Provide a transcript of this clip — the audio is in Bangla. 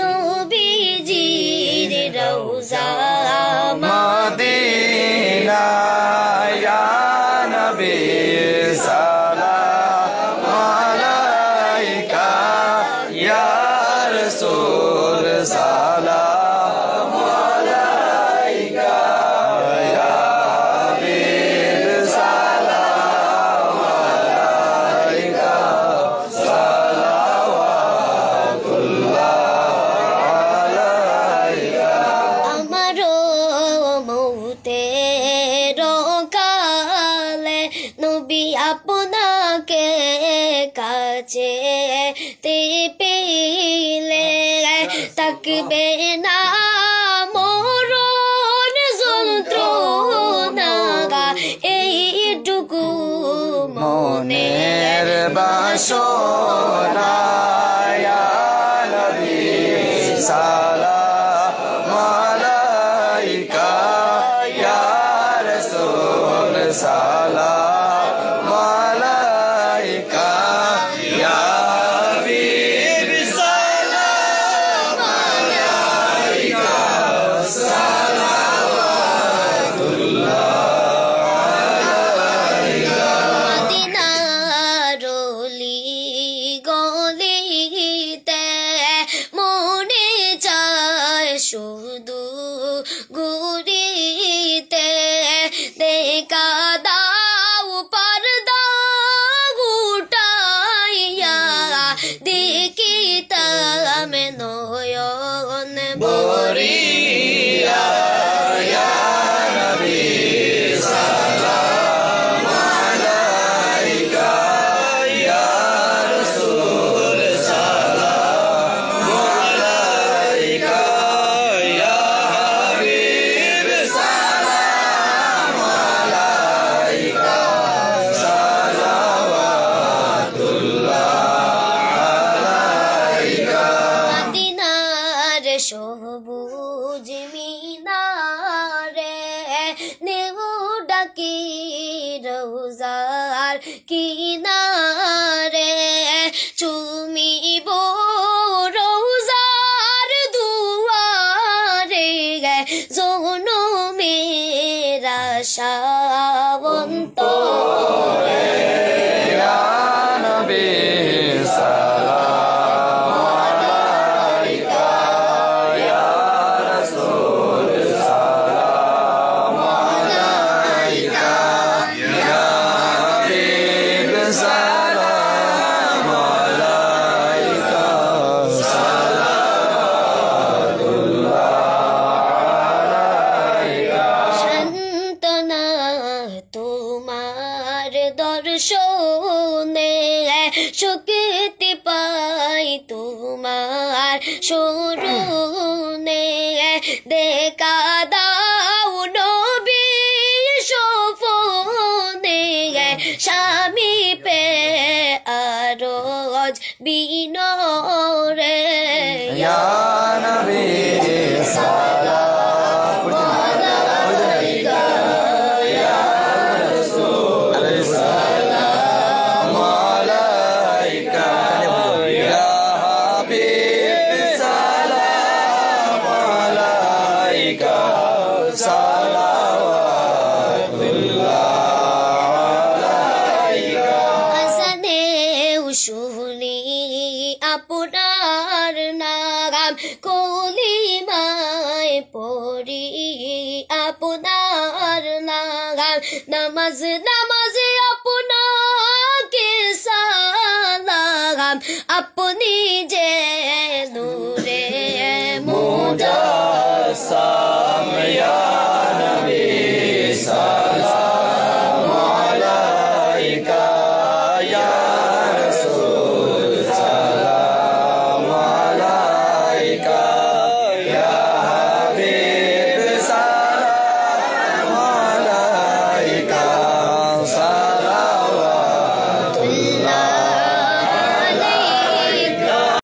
নবীজির রওজা মদিনা ইয়া নবী সালাম আলাইকা ইয়া রাসূল সালাম আলাইকা ইয়া হাবিব সালাম আলাইকা সালাওয়াতুল্লাহ আলাইকা আমারও মৌতের কালে নবী আপনাকে কাছে পেলে থাকবে না মরণ যন্ত্রণা এইটুকু মনের বাসনা ইয়া নবী সালাম আলাইকা ইয়া রাসূল সালাম আলাইকা ইয়া হাবিব সালাম আলাইকা সালাওয়াতুল্লাহ মদিনার অলি গলিতে মনে চায় শুধু ঘুরিতে দেখা দাও পর্দা উঠাইয়া দেখিতাম নয়ন বরিয়া ইয়া নবী সালাম আলাইকা ইয়া রাসূল সালাম আলাইকা ইয়া হাবিব সালাম আলাইকা সালাওয়াতুল্লাহ আলাইকা মদিনার সবুজ মিনারে নেউ ডাকি রওজার কিনারে চুমিব রওজার দুয়ারে জনমের আশাবন্ত ইয়া নবী সালাম আলাইকা ইয়া রাসূল সালাম আলাইকা ইয়া হাবিব সালাম আলাইকা সালাওয়াতুল্লাহ আলাইকা সান্তনা তোমার দর্শনে শক্তি পাই তোমার স্মরণে দেখা দাও নবী সফনে স্বামী পে আরজ বিনরে ইয়া নবী সালাম আলাইকা ইয়া রাসূল সালাম আলাইকা ইয়া হাবিব সালাম আলাইকা সালাওয়াতুল্লাহ আলাইকা হাসানে শুনি আপনার নাম কলিমায় পড়ি আপনার নাম নামাজ নামাজে আপনাকে সালাম আপনি যে